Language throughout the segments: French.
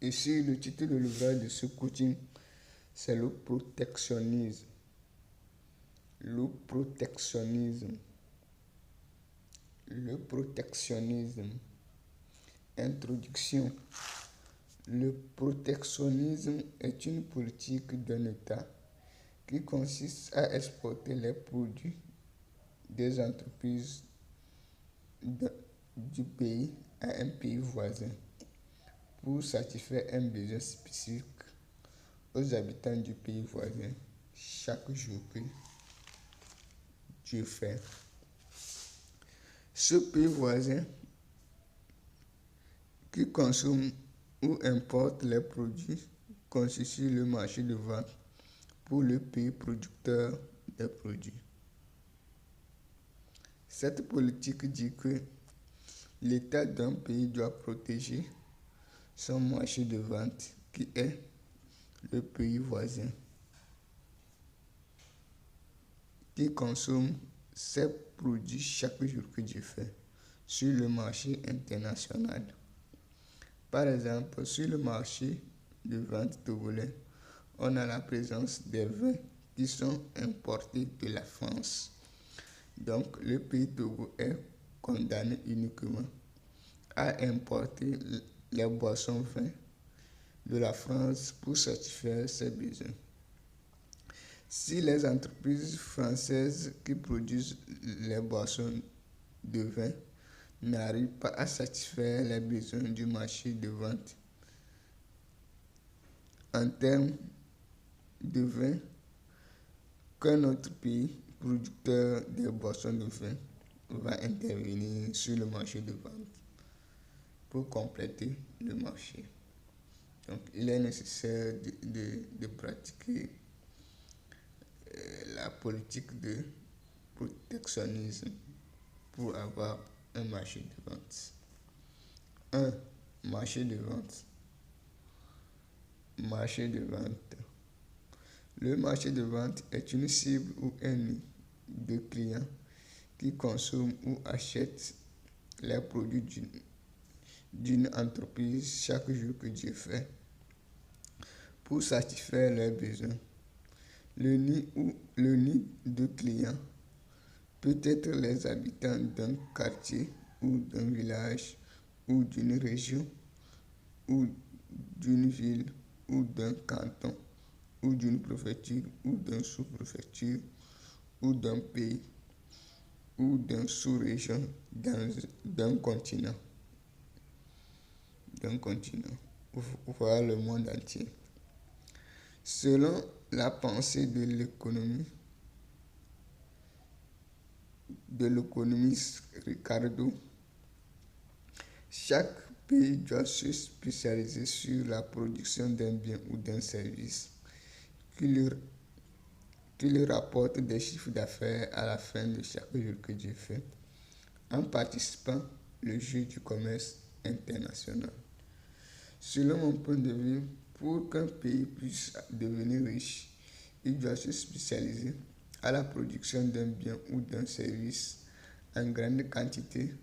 Ici, le titre de l'ouvrage de ce coaching, c'est le protectionnisme. Le protectionnisme. Le protectionnisme. Introduction. Le protectionnisme est une politique d'un État qui consiste à exporter les produits des entreprises du pays à un pays voisin pour satisfaire un besoin spécifique aux habitants du pays voisin chaque jour que Dieu fait. Ce pays voisin qui consomme ou importe les produits constitue le marché de vente pour le pays producteur des produits. Cette politique dit que l'État d'un pays doit protéger son marché de vente qui est le pays voisin, qui consomme ces produits chaque jour que Dieu fait sur le marché international. Par exemple, sur le marché de vente togolais, on a la présence des vins qui sont importés de la France. Donc, le pays Togo est condamné uniquement à importer les boissons vins de la France pour satisfaire ses besoins. Si les entreprises françaises qui produisent les boissons de vin n'arrivent pas à satisfaire les besoins du marché de vente en termes de vin, qu'un autre pays producteur des boissons de vin va intervenir sur le marché de vente pour compléter le marché. Donc, il est nécessaire de pratiquer la politique de protectionnisme pour avoir un marché de vente. 1. Marché de vente. Marché de vente. Le marché de vente est une cible ou un nid de clients qui consomment ou achètent les produits d'une entreprise chaque jour que Dieu fait pour satisfaire leurs besoins. Le nid de clients peut être les habitants d'un quartier ou d'un village ou d'une région ou d'une ville ou d'un canton ou d'une préfecture ou d'une sous-préfecture ou d'un pays ou d'une sous-région d'un continent. Voire le monde entier. Selon la pensée de l'économiste Ricardo, chaque pays doit se spécialiser sur la production d'un bien ou d'un service qui lui rapporte des chiffres d'affaires à la fin de chaque jour que Dieu fait, en participant au jeu du commerce international. Selon mon point de vue, pour qu'un pays puisse devenir riche, il doit se spécialiser à la production d'un bien ou d'un service en grande quantité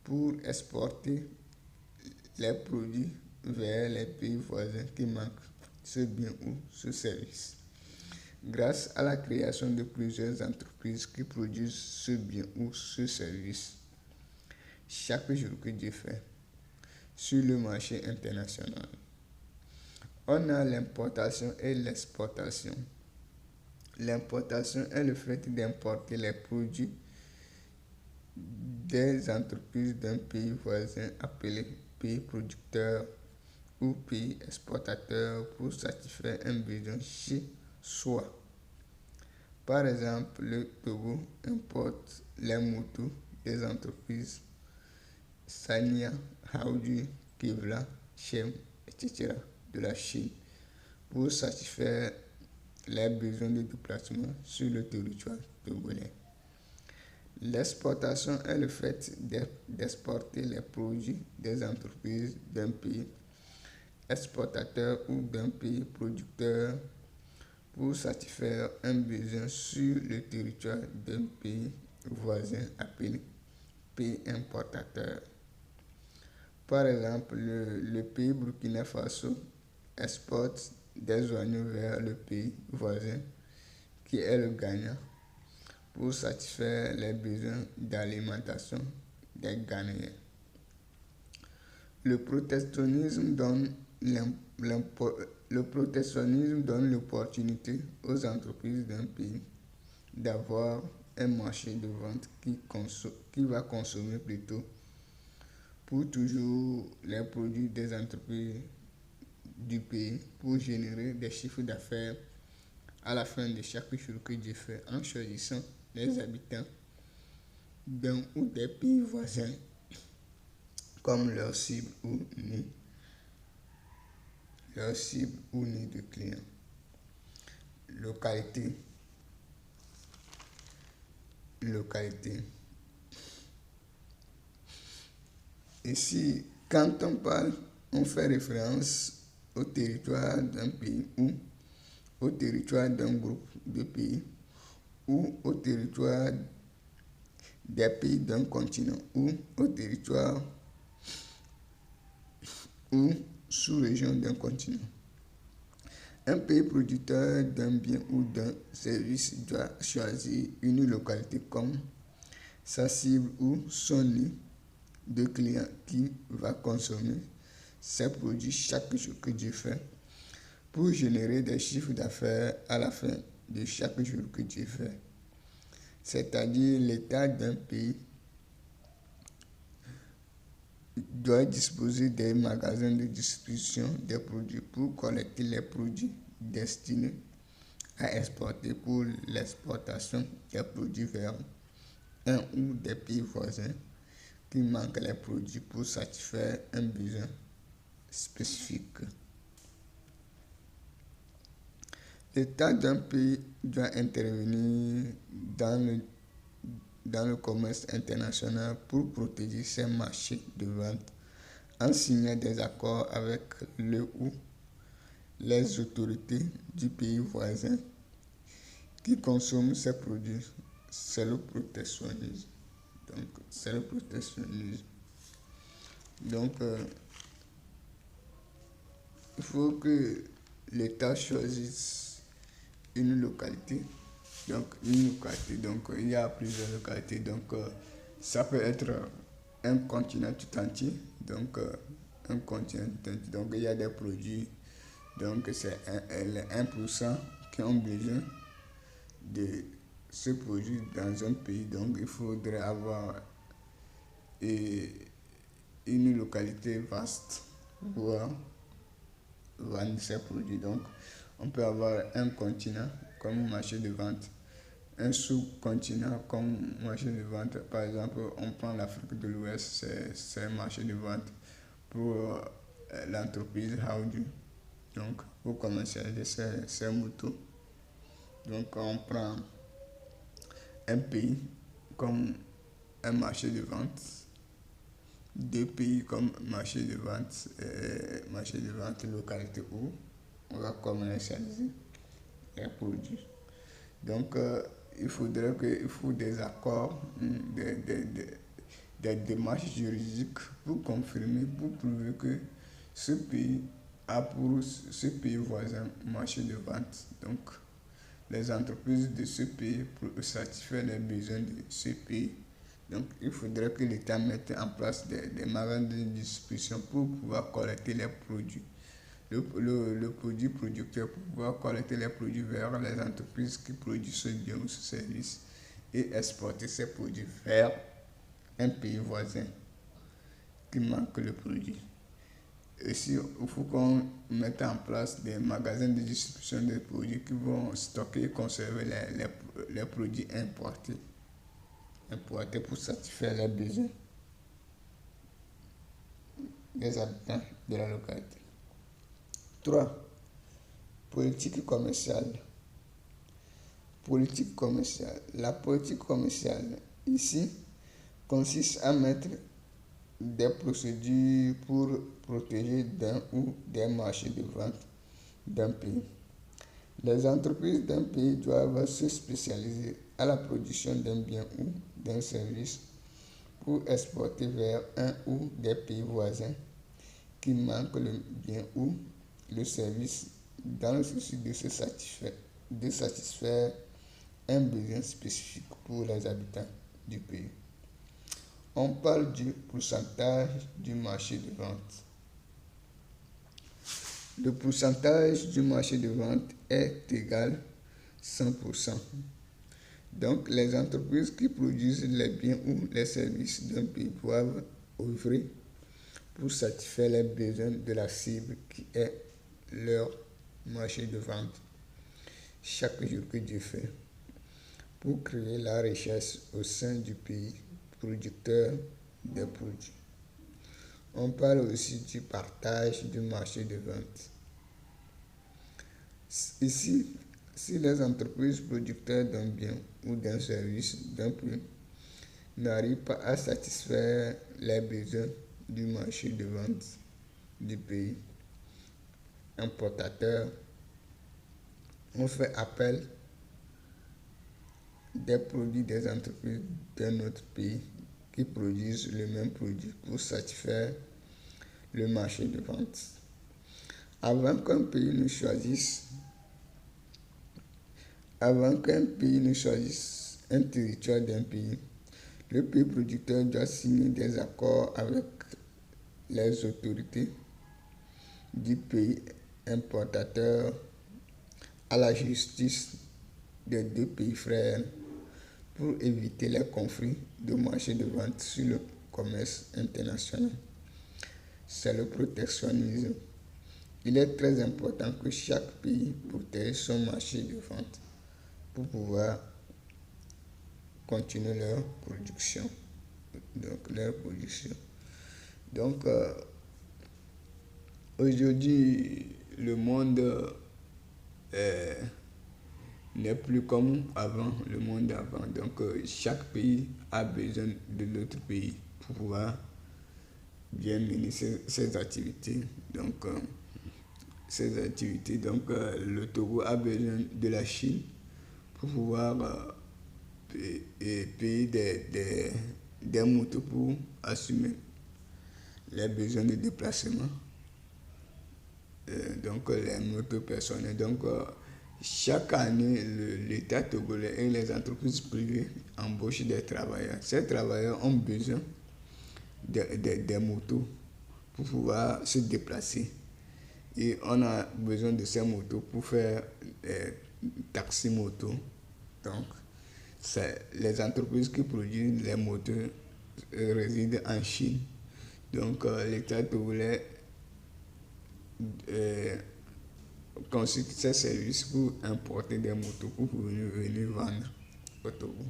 pour exporter les produits vers les pays voisins qui manquent ce bien ou ce service. Grâce à la création de plusieurs entreprises qui produisent ce bien ou ce service chaque jour que Dieu fait sur le marché international. On a l'importation et l'exportation. L'importation est le fait d'importer les produits des entreprises d'un pays voisin appelé pays producteur ou pays exportateur pour satisfaire un besoin chez soi. Par exemple, le Togo importe les motos des entreprises Sania, Audi, Kevlar, Chem, etc. de la Chine pour satisfaire les besoins de déplacement sur le territoire togolais. L'exportation est le fait d'exporter les produits des entreprises d'un pays exportateur ou d'un pays producteur pour satisfaire un besoin sur le territoire d'un pays voisin appelé pays importateur. Par exemple, le pays Burkina Faso exporte des oignons vers le pays voisin qui est le Ghana pour satisfaire les besoins d'alimentation des Ghanéens. Le protectionnisme donne l'opportunité aux entreprises d'un pays d'avoir un marché de vente qui va consommer plutôt pour toujours les produits des entreprises du pays pour générer des chiffres d'affaires à la fin de chaque jour que Dieu fait en choisissant les habitants d'un ou des pays voisins comme leur cible ou nid de clients. Localité. Ici, quand on parle, on fait référence au territoire d'un pays ou au territoire d'un groupe de pays ou au territoire des pays d'un continent ou au territoire ou sous-région d'un continent. Un pays producteur d'un bien ou d'un service doit choisir une localité comme sa cible ou son nid de clients qui va consommer ces produits chaque jour que Dieu fait pour générer des chiffres d'affaires à la fin de chaque jour que Dieu fait. C'est-à-dire l'État d'un pays doit disposer des magasins de distribution des produits pour collecter les produits destinés à exporter pour l'exportation des produits vers un ou des pays voisins qui manquent les produits pour satisfaire un besoin spécifique. L'État d'un pays doit intervenir dans le commerce international pour protéger ses marchés de vente en signant des accords avec le ou les autorités du pays voisin qui consomment ces produits. C'est le protectionnisme. Donc, il faut que l'État choisisse une localité. Donc, il y a plusieurs localités. Donc, ça peut être un continent tout entier. Donc, Donc, il y a des produits. Donc, c'est les 1% qui ont besoin de ce produit dans un pays. Donc, il faudrait avoir une localité vaste pour vendre ces produits. Donc, on peut avoir un continent comme marché de vente, un sous-continent comme marché de vente. Par exemple, on prend l'Afrique de l'Ouest, c'est un marché de vente pour l'entreprise Howdy. Donc, pour commercialiser ces motos. Donc, on prend un pays comme un marché de vente, deux pays comme marché de vente localité où on va commercialiser les produits. Donc, il faut des accords, des démarches juridiques pour confirmer, pour prouver que ce pays a pour ce pays voisin marché de vente. Donc, les entreprises de ce pays pour satisfaire les besoins de ce pays. Donc, il faudrait que l'État mette en place des magasins de distribution pour pouvoir collecter les produits. Le produit producteur pour pouvoir collecter les produits vers les entreprises qui produisent ce bien ou ce service et exporter ces produits vers un pays voisin qui manque le produit. Ici, il faut qu'on mette en place des magasins de distribution des produits qui vont stocker et conserver les produits importés pour satisfaire les besoins des habitants de la localité. 3. Politique commerciale. La politique commerciale, ici, consiste à mettre des procédures pour protéger d'un ou des marchés de vente d'un pays. Les entreprises d'un pays doivent se spécialiser à la production d'un bien ou d'un service pour exporter vers un ou des pays voisins qui manquent le bien ou le service dans le souci de satisfaire un besoin spécifique pour les habitants du pays. On parle du pourcentage du marché de vente. Le pourcentage du marché de vente est égal à 100%. Donc, les entreprises qui produisent les biens ou les services d'un pays doivent œuvrer pour satisfaire les besoins de la cible qui est leur marché de vente chaque jour que Dieu fait, pour créer la richesse au sein du pays producteur des produits. On parle aussi du partage du marché de vente. Ici, si les entreprises producteurs d'un bien ou d'un service d'un pays n'arrivent pas à satisfaire les besoins du marché de vente du pays importateur, on fait appel des produits des entreprises d'un autre pays qui produisent le même produit pour satisfaire le marché de vente. Avant qu'un pays ne choisisse un territoire d'un pays, le pays producteur doit signer des accords avec les autorités du pays importateur, à la justice des deux pays frères, pour éviter les conflits de marché de vente sur le commerce international. C'est le protectionnisme. Il est très important que chaque pays protège son marché de vente pour pouvoir continuer leur production. Donc, aujourd'hui, le monde n'est plus comme avant, le monde d'avant. Donc, chaque pays a besoin de l'autre pays pour pouvoir bien mener ses activités. Donc, le Togo a besoin de la Chine pour pouvoir payer des motos pour assumer les besoins de déplacement. Donc, les motos personnelles. Donc, chaque année, l'État togolais et les entreprises privées embauchent des travailleurs. Ces travailleurs ont besoin des motos pour pouvoir se déplacer. Et on a besoin de ces motos pour faire taxi-moto. Donc, les entreprises qui produisent les motos résident en Chine. Donc, l'État togolais consulte ces services pour importer des motos pour venir vendre au Togo.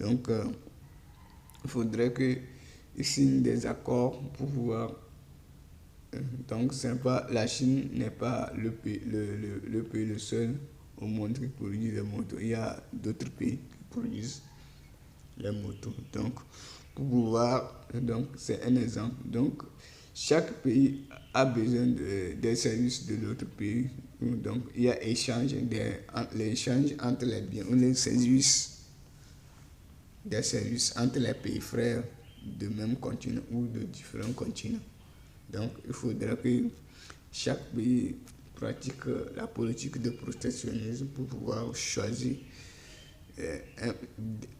Donc, il faudrait qu'ils signent des accords pour pouvoir. Donc, la Chine n'est pas le pays le seul au monde qui produit des motos. Il y a d'autres pays qui produisent les motos. Donc, pour pouvoir, c'est un exemple. Donc, chaque pays a besoin des services de l'autre pays. Donc, il y a l'échange entre les biens ou les services, des services entre les pays frères de même continent ou de différents continents. Donc, il faudra que chaque pays pratique la politique de protectionnisme pour pouvoir choisir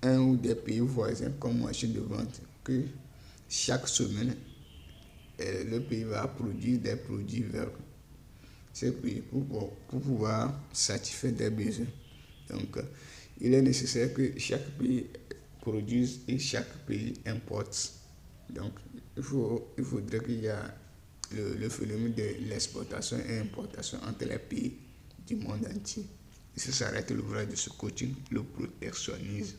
un ou des pays voisins comme marché de vente, que chaque semaine, le pays va produire des produits vers ces pays pour pouvoir satisfaire des besoins. Donc, il est nécessaire que chaque pays produise et chaque pays importe. Donc, il faudrait qu'il y ait le phénomène de l'exportation et l'importation entre les pays du monde entier. Et ça s'arrête l'ouvrage de ce coaching, le protectionnisme.